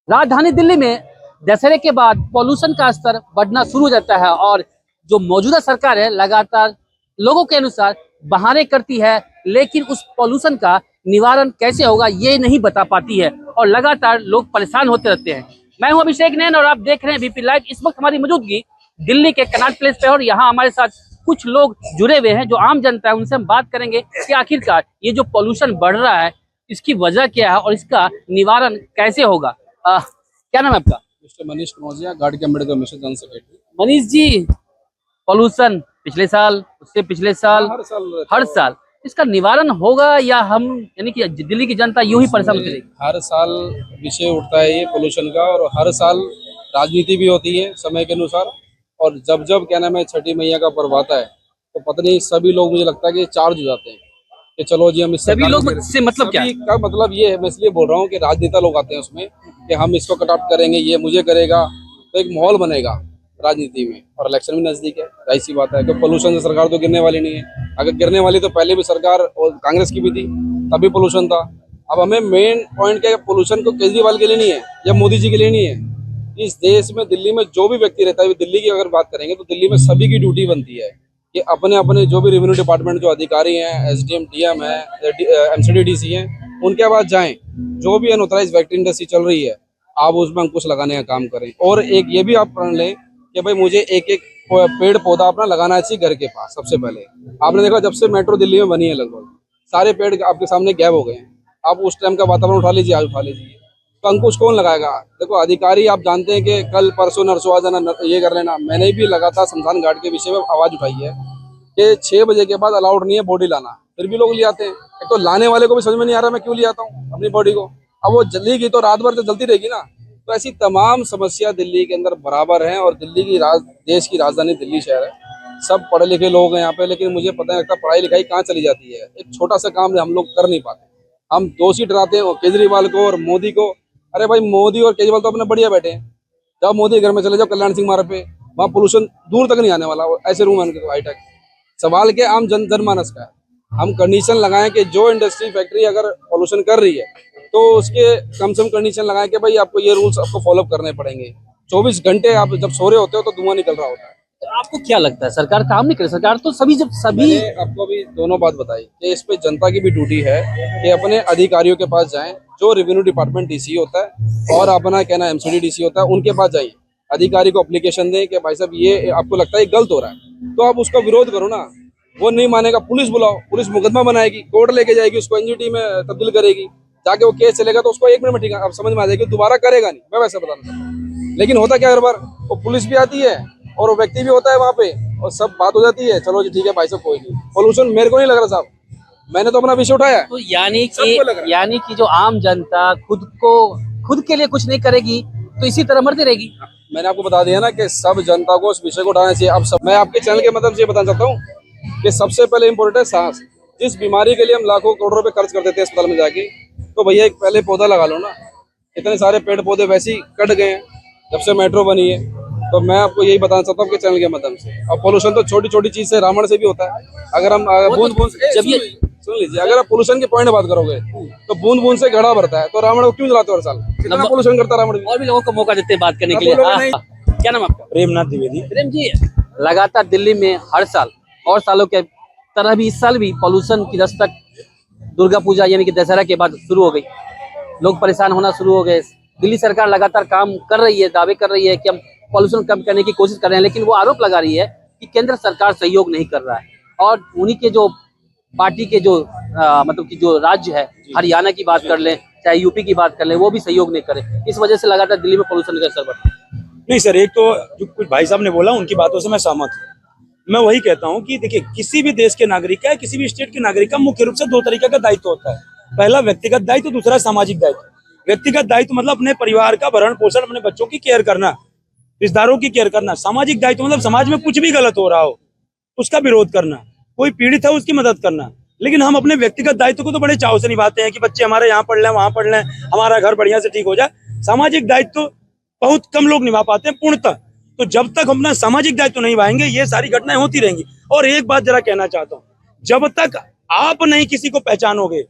राजधानी दिल्ली में दशहरे के बाद पॉल्यूशन का स्तर बढ़ना शुरू हो जाता है और जो मौजूदा सरकार है लगातार लोगों के अनुसार बहाने करती है, लेकिन उस पॉल्यूशन का निवारण कैसे होगा ये नहीं बता पाती है और लगातार लोग परेशान होते रहते हैं। मैं हूं अभिषेक नैन और आप देख रहे हैं वीपी लाइव। इस वक्त हमारी मौजूदगी दिल्ली के कनॉट प्लेस पे और यहाँ हमारे साथ कुछ लोग जुड़े हुए हैं जो आम जनता है। उनसे हम बात करेंगे कि आखिरकार ये जो पॉल्यूशन बढ़ रहा है इसकी वजह क्या है और इसका निवारण कैसे होगा। क्या नाम है आपका? मिस्टर मनीष कनौजिया, गार्ड के Ambedkar mission general secretary. Manish ji, pollution पिछले साल, उससे पिछले साल, हर साल इसका निवारण होगा या हम यानी कि दिल्ली की जनता यूं ही परेशान होती रहेगी? हर साल विषय उठता है ये पोल्यूशन का और हर साल राजनीति भी होती है समय के अनुसार। और जब जब क्या नाम है छठी मैया का पर्व आता है तो पता नहीं सभी लोग मुझे लगता है कि चार्ज हो जाते हैं कि चलो जी हम इस सभी लोग से मतलब क्या? सभी का मतलब ये है, मैं इसलिए बोल रहा हूँ कि राजनेता लोग आते हैं उसमें कि हम इसको कट ऑफ करेंगे, ये मुझे करेगा, तो एक माहौल बनेगा राजनीति में। और इलेक्शन भी नजदीक है, जाहिर सी बात है कि पोल्यूशन से सरकार तो गिरने वाली नहीं है। अगर गिरने वाली तो पहले भी सरकार और कांग्रेस की भी थी, तभी पोल्यूशन था। अब हमें मेन पॉइंट क्या है, पोल्यूशन को केजरीवाल के लिए नहीं है या मोदी जी के लिए नहीं है। इस देश में दिल्ली में जो भी व्यक्ति रहता है, दिल्ली की अगर बात करेंगे तो दिल्ली में सभी की ड्यूटी बनती है कि अपने अपने जो भी रेवेन्यू डिपार्टमेंट जो अधिकारी हैं, एसडीएम, डीएम है, एमसीडी डीसी हैं, उनके पास जाएं। जो भी अनऑथराइज फैक्ट्री इंडस्ट्री चल रही है आप उसमें अंकुश लगाने का काम करें। और एक ये भी आप प्रण लें कि भाई मुझे एक एक पेड़ पौधा अपना लगाना चाहिए घर के पास। सबसे पहले आपने देखा जब से मेट्रो दिल्ली में बनी है लगभग सारे पेड़ आपके सामने गैप हो गए हैं। आप उस टाइम का वातावरण उठा लीजिए, आज उठा लीजिए, तो अंकुश कौन लगाएगा? देखो अधिकारी आप जानते हैं कि कल परसों नरसों आ जाना, ये कर लेना। मैंने भी लगातार शमशान घाट के विषय में आवाज उठाई है कि 6 बजे के बाद अलाउड नहीं है बॉडी लाना, फिर भी लोग ले आते हैं। एक तो लाने वाले को भी समझ में नहीं आ रहा मैं क्यों ले आता हूँ अपनी बॉडी को। अब वो जली गई तो रात भर तो जलती रहेगी ना। तो ऐसी तमाम समस्या दिल्ली के अंदर बराबर हैं। और दिल्ली की देश की राजधानी दिल्ली शहर है, सब पढ़े लिखे लोग हैं यहाँ पे, लेकिन मुझे पता नहीं लगता पढ़ाई लिखाई कहाँ चली जाती है। एक छोटा सा काम हम लोग कर नहीं पाते। हम दोषी डराते हैं केजरीवाल को और मोदी को। अरे भाई मोदी और केजरीवाल तो अपने बढ़िया बैठे हैं। जब मोदी घर में चले जाओ कल्याण सिंह मार्ग पे, वहाँ पोल्यूशन दूर तक नहीं आने वाला। ऐसे रूम है उनके हाईटेक। सवाल के आम जनमानस का है। हम कंडीशन लगाएं कि जो इंडस्ट्री फैक्ट्री अगर पोल्यूशन कर रही है तो उसके कम से कम कंडीशन लगाएं कि भाई आपको ये रूल्स आपको फॉलो करने पड़ेंगे। 24 घंटे आप जब सो रहे होते हो तो धुआं निकल रहा होता है। तो आपको क्या लगता है सरकार काम नहीं करे? सरकार तो सभी मैंने आपको भी दोनों बात बताई कि इस पे जनता की भी ड्यूटी है कि अपने अधिकारियों के पास जाएं, जो रेवेन्यू डिपार्टमेंट डीसी होता है और अपना कहना एमसीडी डीसी होता है, उनके पास जाइए। अधिकारी को एप्लीकेशन दें कि भाई साहब ये आपको लगता है गलत हो रहा है, तो आप उसका विरोध करो ना। वो नहीं मानेगा, पुलिस बुलाओ, पुलिस मुकदमा बनाएगी, कोर्ट लेके जाएगी, उसको एनजीटी में तब्दील करेगी। जाके वो केस चलेगा तो उसको 1 मिनट में ठीक है अब समझ में आ जाएगी, दोबारा करेगा नहीं। मैं वैसे बताना चाहता हूँ। लेकिन होता क्या हर बार वो पुलिस भी आती है और वो व्यक्ति भी होता है वहाँ पे और सब बात हो जाती है, चलो जी ठीक है भाई साहब कोई नहीं। पोल्यूशन मेरे को नहीं लग रहा साहब, मैंने तो अपना विषय उठाया है। तो यानी कि जो आम जनता खुद के लिए कुछ नहीं करेगी तो इसी तरह मरती रहेगी। मैंने आपको बता दिया ना कि सब जनता को इस विषय को उठाना चाहिए। अब सब मैं आपके चैनल के मदद से बताना चाहता हूँ कि सबसे पहले इम्पोर्टेंट है सांस। जिस बीमारी के लिए हम लाखों करोड़ों रुपए खर्च कर देते हैं अस्पताल में जाके, तो भैया एक पहले पौधा लगा लो ना। इतने सारे पेड़ पौधे वैसे ही कट गए हैं जब से मेट्रो बनी है। तो मैं आपको यही बताना चाहता हूँ कि चैनल के माध्यम से। अब पोल्यूशन तो छोटी छोटी चीज से, रावण से भी होता है। अगर हम बूंद बूंद जब ये सुन लीजिए, अगर आप पोल्यूशन के पॉइंट बात करोगे तो बूंद बूंद से घड़ा भरता है, तो रावण को क्यों जलाते हो हर साल? कितना पोल्यूशन करता है रावण भी। और भी लोगों को मौका देते हैं बात करने के लिए। क्या नाम आपका? प्रेमनाथ द्विवेदी। प्रेम जी, लगातार दिल्ली में हर साल और सालों के तरह भी इस साल भी पॉल्यूशन की दस्तक दुर्गा पूजा यानी कि दशहरा के बाद शुरू हो गई। लोग परेशान होना शुरू हो गए। दिल्ली सरकार लगातार काम कर रही है, दावे कर रही है कि हम पॉल्यूशन कम करने की कोशिश कर रहे हैं, लेकिन वो आरोप लगा रही है कि केंद्र सरकार सहयोग नहीं कर रहा है। और उन्हीं के जो पार्टी के जो मतलब कि जो राज्य है, हरियाणा की बात कर लें चाहे यूपी की बात कर लें, वो भी सहयोग नहीं करे। इस वजह से लगातार दिल्ली में पॉल्यूशन का असर बढ़ता है। नहीं सर, एक तो जो कुछ भाई साहब ने बोला उनकी बातों से मैं सहमत हूँ। मैं वही कहता हूँ कि देखिए, किसी भी देश के नागरिक का, किसी भी स्टेट के नागरिक का मुख्य रूप से 2 तरीके का दायित्व होता है। पहला व्यक्तिगत दायित्व, दूसरा सामाजिक दायित्व। व्यक्तिगत दायित्व मतलब अपने परिवार का भरण पोषण, अपने बच्चों की केयर करना, रिश्तेदारों की केयर करना। सामाजिक दायित्व मतलब समाज में कुछ भी गलत हो रहा हो उसका विरोध करना, कोई पीड़ित है उसकी मदद करना। लेकिन हम अपने व्यक्तिगत दायित्व को तो बड़े चाव से निभाते हैं कि बच्चे हमारे यहाँ पढ़ लें, वहां पढ़ लें, हमारा घर बढ़िया से ठीक हो जाए। सामाजिक दायित्व बहुत कम लोग निभा पाते हैं पूर्णतः। तो जब तक हम अपना सामाजिक दायित्व नहीं निभाएंगे ये सारी घटनाएं होती रहेंगी। और एक बात जरा कहना चाहता हूँ, जब तक आप नहीं किसी को पहचानोगे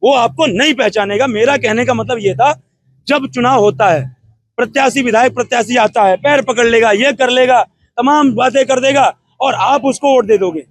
वो आपको नहीं पहचानेगा। मेरा कहने का मतलब ये था, जब चुनाव होता है प्रत्याशी विधायक प्रत्याशी आता है, पैर पकड़ लेगा, ये कर लेगा, तमाम बातें कर देगा और आप उसको वोट दे दोगे।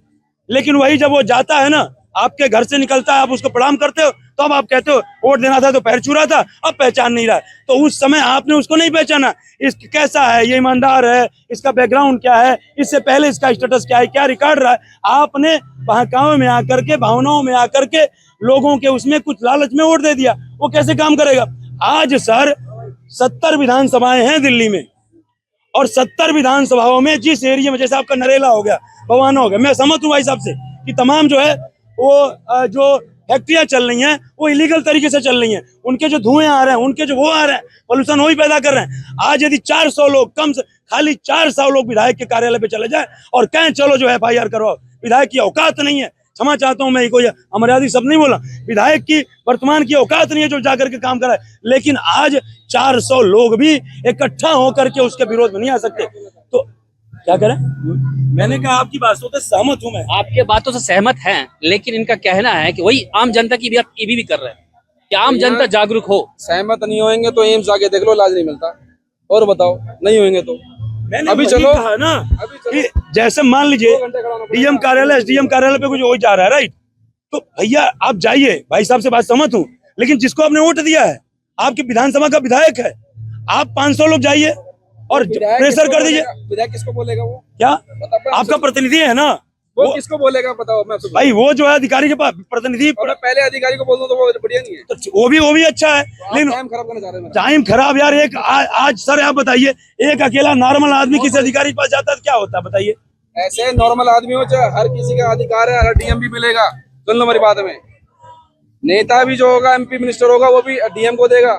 लेकिन वही जब वो जाता है ना, आपके घर से निकलता है, आप उसको प्रणाम करते हो, तो अब आप कहते हो वोट देना था तो पैर छू रहा था, अब पहचान नहीं रहा है। तो उस समय आपने उसको नहीं पहचाना, इस कैसा है, ये ईमानदार है, इसका बैकग्राउंड क्या है, इससे पहले इसका स्टेटस क्या है, क्या रिकॉर्ड रहा है। आपने बहकावे में आकर के, भावनाओं में आकर के लोगों के उसमें कुछ लालच में वोट दे दिया, वो कैसे काम करेगा। आज सर 70 विधानसभाएं हैं दिल्ली में, और 70 विधानसभाओं में जिस एरिया में, जैसे आपका नरेला हो गया, बवाना हो गया, मैं समझ हूँ भाई साहब से कि तमाम जो है वो जो फैक्ट्रियां चल रही हैं वो इलीगल तरीके से चल रही हैं, उनके जो धुएं आ रहे हैं, उनके जो वो आ रहे हैं, पोल्यूशन वही पैदा कर रहे हैं। आज यदि 400 लोग कम से खाली 400 लोग विधायक के कार्यालय पे चले जाए और कहें चलो जो है FIR करवाओ, विधायक की औकात नहीं है। क्षमा चाहता हूं, मैं कोई अमर्यादित शब्द नहीं बोला, विधायक की वर्तमान की औकात नहीं है जो जाकर के काम कराए। लेकिन आज 400 लोग भी इकट्ठा होकर के उसके विरोध में नहीं आ सकते, तो क्या करें। मैंने कहा आपकी बातों से सहमत हूं मैं, आपके बातों से सहमत हैं, लेकिन इनका कहना है कि वही आम जनता की भी कर रहे हैं कि आम जनता जागरूक हो। सहमत नहीं होंगे तो एम्स आके देख लो, इलाज नहीं मिलता। और बताओ, नहीं होंगे तो मैंने अभी वही चलो, कहा ना अभी चलो। कि जैसे मान लीजिए 2 घंटे खड़ा होना पड़ेगा। डीएम कार्यालय, SDM कार्यालय पे कुछ हो जा रहा है, राइट, तो भैया आप जाइए, भाई साहब से बात सहमत हूँ, लेकिन जिसको आपने वोट दिया है, आपकी विधानसभा का विधायक है, आप 500 लोग जाइए और विधायक प्रेशर किसको कर दीजिए। बोलेगा? विधायक किसको बोलेगा वो? क्या बताओ, आपका प्रतिनिधि है ना, वो किसको बोलेगा बताओ। मैं आपसे भाई वो जो है अधिकारी के पास प्रतिनिधि, और मैं पहले अधिकारी को बोल दूं तो वो बढ़िया नहीं है। तो वो भी अच्छा है, लेकिन टाइम खराब करना चाह रहे हैं मेरा। टाइम खराब यार। एक आज सर आप बताइए, एक अकेला नॉर्मल आदमी किसी अधिकारी के पास जाता है तो क्या होता है बताइए। ऐसे नॉर्मल आदमी हो चाहे, हर किसी का अधिकार है, हर DM भी मिलेगा। सुन लो मेरी बात में, नेता भी जो होगा, MP मिनिस्टर होगा, वो भी DM को देगा,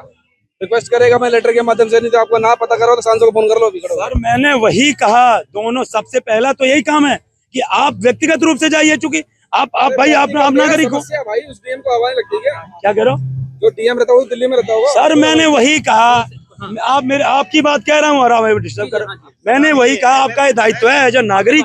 रिक्वेस्ट करेगा मैं लेटर के माध्यम से, नहीं तो आपको ना पता करो तो सांसद को फोन कर लो। सर मैंने वही कहा, दोनों सबसे पहला तो यही काम है कि आप व्यक्तिगत रूप से जाइए, चूंकि आप भाई आप नागरिक हो। भाई उस DM को हवा नहीं लगती क्या क्या करो, जो DM रहता है वो दिल्ली में रहता होगा। सर मैंने वही कहा, आप मेरे आपकी बात कह रहा हूँ और आप डिस्टर्ब कर, मैंने वही कहा, आपका ये दायित्व है एज ए नागरिक,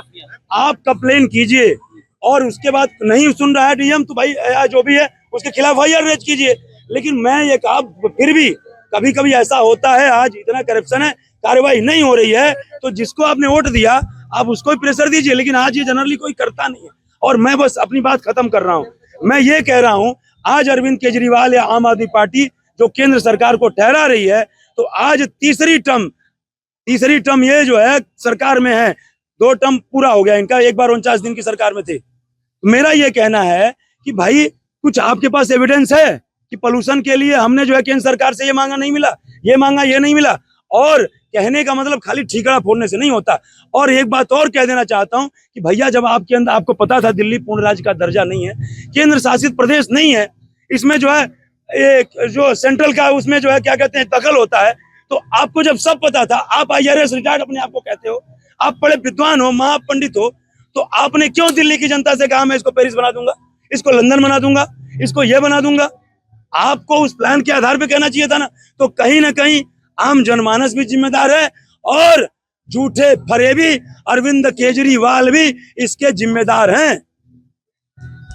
आप कंप्लेन कीजिए, और उसके बाद नहीं सुन रहा है DM तो भाई जो भी है उसके खिलाफ FIR दर्ज कीजिए। लेकिन मैं ये कहा, फिर भी कभी कभी ऐसा होता है, आज इतना करप्शन है, कार्रवाई नहीं हो रही है, तो जिसको आपने वोट दिया आप उसको ही प्रेशर दीजिए, लेकिन आज ये जनरली कोई करता नहीं है। और मैं बस अपनी बात खत्म कर रहा हूँ, मैं ये कह रहा हूँ, आज अरविंद केजरीवाल या आम आदमी पार्टी जो केंद्र सरकार को ठहरा रही है, तो आज तीसरी टर्म ये जो है सरकार में है, 2 टर्म पूरा हो गया इनका, एक बार 49 दिन की सरकार में थे। मेरा ये कहना है कि भाई कुछ आपके पास एविडेंस है कि पोल्यूशन के लिए हमने जो है केंद्र सरकार से ये मांगा नहीं मिला, ये मांगा ये नहीं मिला। और कहने का मतलब खाली ठीकरा फोड़ने से नहीं होता। और एक बात और कह देना चाहता हूं कि भैया जब आपके अंदर, आपको पता था दिल्ली पूर्ण राज्य का दर्जा नहीं है, केंद्र शासित प्रदेश नहीं है, इसमें जो है एक जो सेंट्रल का उसमें जो है क्या कहते हैं दखल होता है, तो आपको जब सब पता था, आप IRS रिटायर्ड अपने आप को कहते हो, आप बड़े विद्वान हो, महापंडित हो, तो आपने क्यों दिल्ली की जनता से कहा मैं इसको पेरिस बना दूंगा, इसको लंदन बना दूंगा, इसको ये बना दूंगा। आपको उस प्लान के आधार पे कहना चाहिए था ना। तो कहीं ना कहीं आम जनमानस भी जिम्मेदार है और झूठे फरेबी अरविंद केजरीवाल भी इसके जिम्मेदार हैं।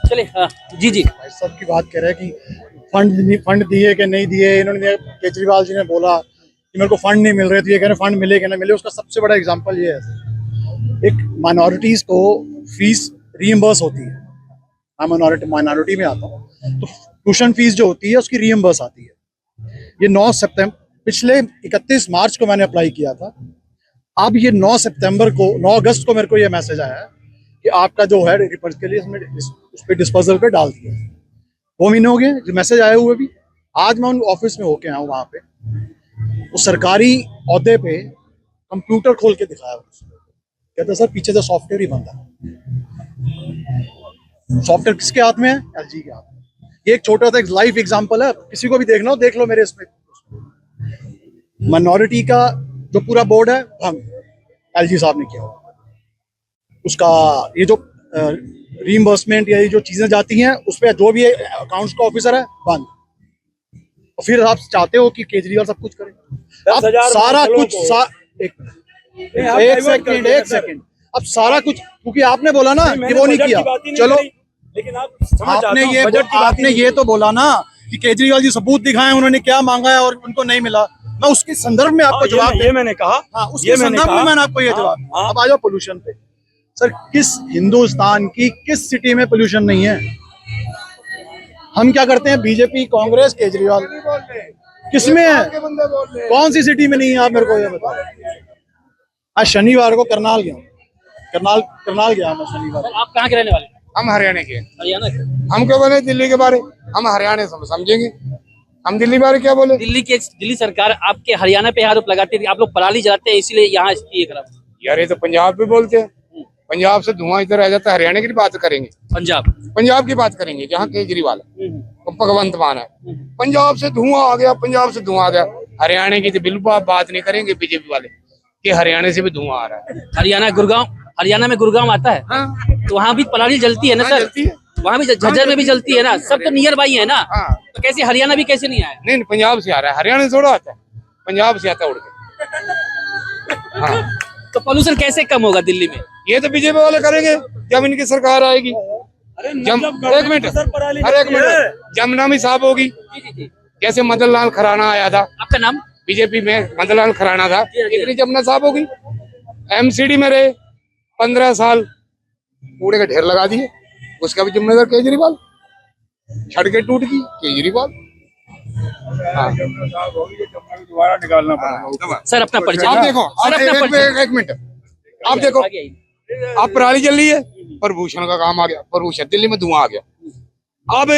चलिए जी जी भाई साहब की बात कर रहे हैं कि फंड दिए कि नहीं दिए। इन्होंने केजरीवाल जी ने बोला कि मेरे को फंड नहीं मिल रहे, तो ये कह रहे फंड मिले कि नहीं मिले। उसका सबसे बड़ा एग्जांपल ये है, एक माइनॉरिटीज को फीस रीइंबर्स होती है। मैं माइनॉरिटी में आता हूँ, तो ट्यूशन फीस जो होती है उसकी रीइंबर्स आती है। ये 9 सितंबर पिछले 31 मार्च को मैंने अप्लाई किया था। अब ये 9 अगस्त को मेरे को ये मैसेज आया है कि आपका जो है रिपर्स के लिए हमने उस पर डिस्पोजल पे डाल दिया। 2 महीने हो गए मैसेज आए हुए भी। आज मैं उन ऑफिस में होके आया हूँ, वहाँ पे वो सरकारी औहदे पे कंप्यूटर खोल के दिखाया, कहते सर पीछे से सॉफ्टवेयर ही बंद है। सॉफ्टवेयर किसके हाथ में है? LG के हाथ में। ये एक छोटा सा एक लाइव एग्जांपल है, किसी को भी देखना हो देख लो मेरे इसमें। माइनॉरिटी का जो पूरा बोर्ड है भंग LG साहब ने किया। उसका ये जो रीइंबर्समेंट या ये जो चीजें जाती हैं उस पर जो भी अकाउंट्स का ऑफिसर है बंद। और फिर आप चाहते हो कि केजरीवाल सब कुछ करे। अब सारा कुछ एक सेकंड अब सारा कुछ, क्योंकि आपने बोला ना कि वो नहीं किया। चलो लेकिन आपने ये तो बोला ना कि केजरीवाल जी सबूत दिखाएं उन्होंने क्या मांगा है और उनको नहीं मिला। मैं उसके संदर्भ में आपको जवाब ये मैंने कहा। हाँ, उसके संदर्भ में मैंने आपको ये जवाब। अब आ जाओ पोल्यूशन पे। सर, किस हिंदुस्तान की किस सिटी में पोल्यूशन नहीं है? हम क्या करते हैं, बीजेपी, कांग्रेस, केजरीवाल, किसमें है? कौन सी सिटी में नहीं है, आप मेरे को ये बताओ। आज शनिवार को करनाल गया, करनाल गया मैं शनिवार। आप कहाँ के रहने वाले? हम हरियाणा के। हरियाणा के। हम क्यों बोले दिल्ली के बारे? हम हरियाणा से समझेंगे, हम दिल्ली बारे क्या बोले? दिल्ली सरकार आपके हरियाणा पे आरोप लगाती थी, आप लोग पराली जलाते हैं इसीलिए यहाँ स्थिति खराब। यार ये तो पंजाब भी बोलते हैं, पंजाब से धुआं इधर आ जाता है। हरियाणा की बात करेंगे, पंजाब की बात करेंगे जहाँ केजरीवाल भगवंत मान है। पंजाब से धुआं आ गया, पंजाब से धुआं आ गया। हरियाणा की तो बिल्कुल बात नहीं करेंगे बीजेपी वाले कि हरियाणा से भी धुआं आ रहा है। हरियाणा में गुड़गांव आता है। हाँ। तो वहाँ भी पराली जलती है ना सर? जलती है। वहाँ भी झज्जर में भी जलती है ना, सब तो नियर बाई है ना। हाँ। तो कैसे हरियाणा भी कैसे नहीं आया? नहीं, पंजाब से आ रहा है, हरियाणा से थोड़ा आता है, पंजाब से आता है उड़ के। हाँ। तो पोल्यूशन कैसे कम होगा दिल्ली में? ये तो बीजेपी वाले करेंगे जब इनकी सरकार आएगी। एक मिनट, जमुना में साफ होगी। जैसे मदन लाल खराना आया था, आपका नाम? बीजेपी में मदन लाल खराना था, इतनी जमुना साफ होगी। एमसीडी में रहे 15 साल, कूड़े का ढेर लगा दिए, उसका भी जिम्मेदार केजरीवाल। सड़कें टूट गई, केजरीवाल। हाँ। दोबारा निकालना पड़ेगा। सर अपना परिचय। आप देखो, एक मिनट, आप देखो, आप पराली जल रही है, प्रदूषण का काम आ गया, प्रदूषण दिल्ली में धुआं आ गया। अब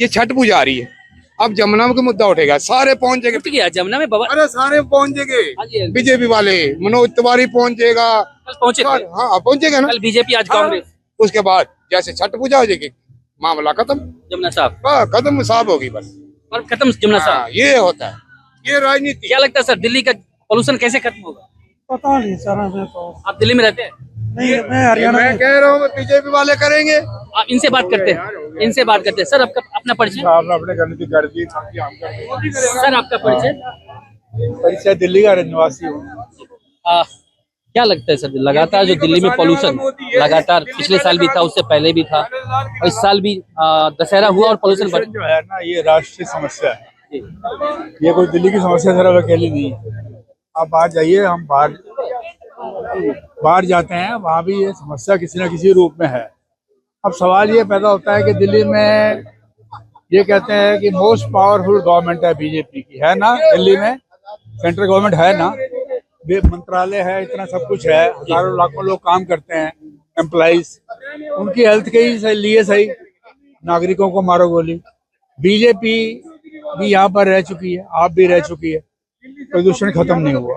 ये छठ पूजा आ रही है, अब जमुना का मुद्दा उठेगा, सारे पहुंच जाएंगे जमुना में बाबा। अरे सारे पहुंच जाएंगे, बीजेपी वाले, मनोज तिवारी पहुंचेगा, पहुंचे। हाँ पहुंचेगा ना। कल बीजेपी, आज कांग्रेस। उसके बाद जैसे छठ पूजा हो जाएगी, मामला खत्म, जमुना साहब। हाँ खत्म, साफ होगी बस, और खत्म जमुना साहब। हाँ, ये होता है, ये राजनीति। क्या लगता है सर, दिल्ली का पोल्यूशन कैसे खत्म होगा? पता नहीं सर, हमें तो। आप दिल्ली में रहते हैं? नहीं, मैं हरियाणा मैं कह रहा हूँ बीजेपी वाले करेंगे। आप इनसे बात करते हैं, इनसे बात करते हैं। सर आपका अपना परिचय? अपने गणित कर दी, सर आपका परिचय दिल्ली का निवासी हूँ। क्या लगता है सर, लगातार जो दिल्ली में पोल्यूशन लगातार पिछले साल भी था, उससे पहले भी था, और इस साल भी दशहरा हुआ और पोल्यूशन बढ़ जो है ना, ये राष्ट्रीय समस्या है, ये कोई दिल्ली की समस्या सिर्फ अकेली नहीं है। आप बाहर जाइए, हम बाहर जाते हैं, वहाँ भी ये समस्या किसी न किसी रूप में है। अब सवाल ये पैदा होता है कि दिल्ली में ये कहते हैं कि मोस्ट पावरफुल गवर्नमेंट है बीजेपी की, है ना? दिल्ली में सेंट्रल गवर्नमेंट है ना, मंत्रालय है, इतना सब कुछ है, हजारों लाखों लोग काम करते हैं, एम्प्लॉइज, उनकी हेल्थ के ही लिए सही नागरिकों को मारो गोली। बीजेपी भी यहाँ पर रह चुकी है, आप भी रह चुकी है, प्रदूषण खत्म नहीं हुआ।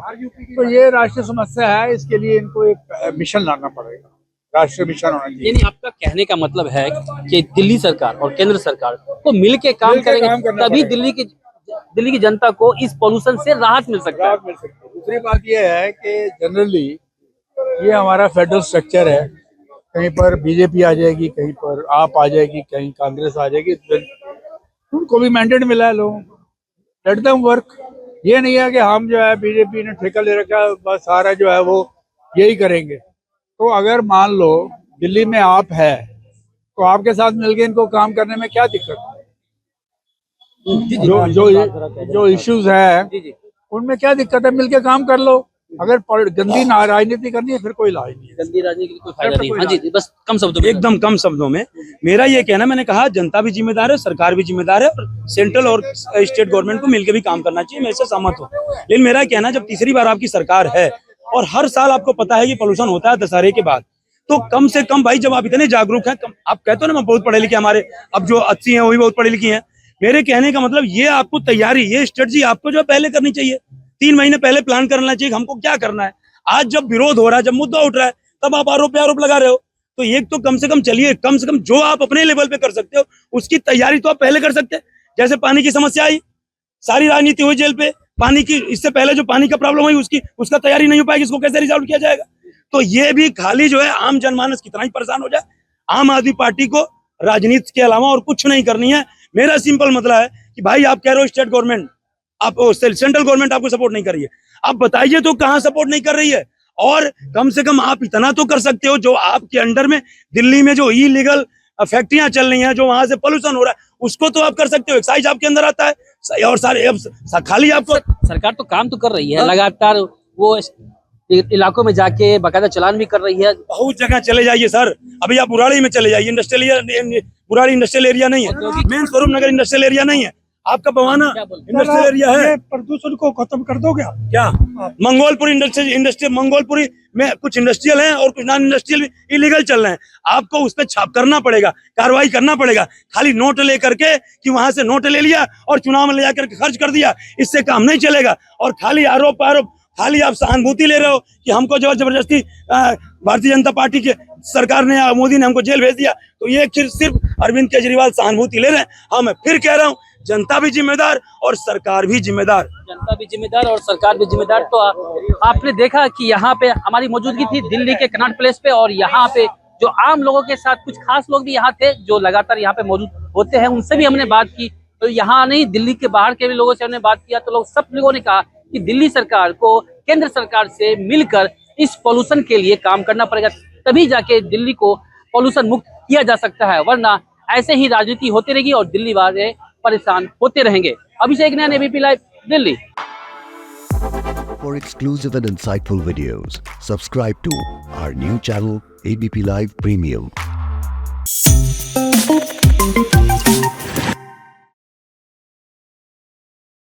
तो ये राष्ट्रीय समस्या है, इसके लिए इनको एक मिशन लाना पड़ेगा, राष्ट्रीय मिशन होना चाहिए। यानी आपका कहने का मतलब है कि दिल्ली सरकार और केंद्र सरकार को मिलके काम करेंगे, तभी दिल्ली की जनता को इस पोल्यूशन से राहत मिल सकता है। दूसरी बात यह है कि जनरली ये हमारा फेडरल स्ट्रक्चर है, कहीं पर बीजेपी आ जाएगी, कहीं पर आप आ जाएगी, कहीं कांग्रेस आ जाएगी, उनको भी मैंडेट मिला है लोगों को, लेट देम वर्क। ये नहीं है कि हम जो है बीजेपी ने ठेका ले रखा है, बस सारा जो है वो यही करेंगे। तो अगर मान लो दिल्ली में आप है, तो आपके साथ मिलके इनको काम करने में क्या दिक्कत है? जो इश्यूज है उनमें क्या दिक्कत है? मिलके काम कर लो। अगर गंदी राजनीति करनी है फिर कोई इलाज नहीं है, गंदी राजनीति की कोई फायदा नहीं। हाँ जी, बस कम शब्दों में, एकदम कम शब्दों में मेरा ये कहना, मैंने कहा जनता भी जिम्मेदार है, सरकार भी जिम्मेदार है, और सेंट्रल और स्टेट गवर्नमेंट को मिलकर भी काम करना चाहिए, मैं इससे सहमत हूँ। लेकिन मेरा कहना, जब तीसरी बार आपकी सरकार है और हर साल आपको पता है कि पोल्यूशन होता है दशहरे के बाद, तो कम से कम भाई, जब आप इतने जागरूक हैं, आप कहते हो ना मैं बहुत पढ़े लिखे, हमारे अब जो 80 हैं वही बहुत पढ़े लिखी हैं, मेरे कहने का मतलब ये आपको तैयारी, ये स्ट्रेटजी आपको जो पहले करनी चाहिए, 3 महीने पहले प्लान करना चाहिए हमको क्या करना है। आज जब विरोध हो रहा है, जब मुद्दा उठ रहा है, तब आप आरोप पे आरोप लगा रहे हो। तो एक तो कम से कम चलिए, कम से कम जो आप अपने लेवल पे कर सकते हो उसकी तैयारी तो आप पहले कर सकते हैं। जैसे पानी की समस्या आई, सारी राजनीति हुई जेल पे, पानी की, इससे पहले जो पानी का प्रॉब्लम हुई उसका तैयारी नहीं हो पाएगी, इसको कैसे रिजॉल्व किया जाएगा। तो ये भी खाली जो है आम जनमानस कितना ही परेशान हो जाए, आम आदमी पार्टी को राजनीति के अलावा और कुछ नहीं करनी है। मेरा सिंपल मतलब है कि भाई आप कह रहे हो स्टेट गवर्नमेंट, आप सेंट्रल गवर्नमेंट आपको सपोर्ट नहीं कर रही है, आप बताइए तो कहां सपोर्ट नहीं कर रही है। और कम से कम आप इतना तो कर सकते हो, जो आपके अंडर में दिल्ली में जो इलीगल फैक्ट्रियां चल रही हैं, जो वहां से पोल्यूशन हो रहा है, उसको तो आप कर सकते हो। एक्साइज आपके अंदर आता है, और सारे अब खाली आपको सरकार तो काम तो कर रही है लगातार, वो इलाकों में जाके बाकायदा चलान भी कर रही है। बहुत जगह चले जाइए सर, अभी आप बुराड़ी में चले जाइए, बुराड़ी इंडस्ट्रियल एरिया नहीं है, मेन स्वरूप नगर इंडस्ट्रियल एरिया नहीं है, आपका बवाना इंडस्ट्रियल एरिया है। प्रदूषण को खत्म कर दो क्या मंगोलपुरी इंडस्ट्रियल मंगोलपुरी में कुछ इंडस्ट्रियल हैं और कुछ नॉन इंडस्ट्रियल इलीगल चल रहे हैं, आपको उस पर छाप करना पड़ेगा, कार्रवाई करना पड़ेगा। खाली नोट ले करके कि वहां से नोट ले लिया और चुनाव में ले जाकर खर्च कर दिया, इससे काम नहीं चलेगा। और खाली आरोप खाली आप सहानुभूति ले रहे हो कि हमको जबरदस्ती भारतीय जनता पार्टी के सरकार ने, मोदी ने हमको जेल भेज दिया, तो ये सिर्फ अरविंद केजरीवाल सहानुभूति ले रहे हैं। हाँ, मैं फिर कह रहा हूँ, जनता भी जिम्मेदार और सरकार भी जिम्मेदार, जनता भी जिम्मेदार और सरकार भी जिम्मेदार। तो आपने देखा कि यहाँ पे हमारी मौजूदगी थी दिल्ली के कनॉट प्लेस पे, और यहाँ पे जो आम लोगों के साथ कुछ खास लोग भी यहाँ थे जो लगातार यहाँ पे मौजूद होते हैं, उनसे भी हमने बात की। तो यहाँ नहीं, दिल्ली के बाहर के भी लोगों से हमने बात किया, तो लोग सब लोगों ने कहा कि दिल्ली सरकार को केंद्र सरकार से मिलकर इस पॉल्यूशन के लिए काम करना पड़ेगा, तभी जाके दिल्ली को पॉल्यूशन मुक्त किया जा सकता है, वरना ऐसे ही राजनीति होती रहेगी और दिल्ली वाले परेशान होते रहेंगे। Abhishek Nain, ABP live, Delhi. For exclusive and insightful videos, subscribe to our new channel ABP Live Premium.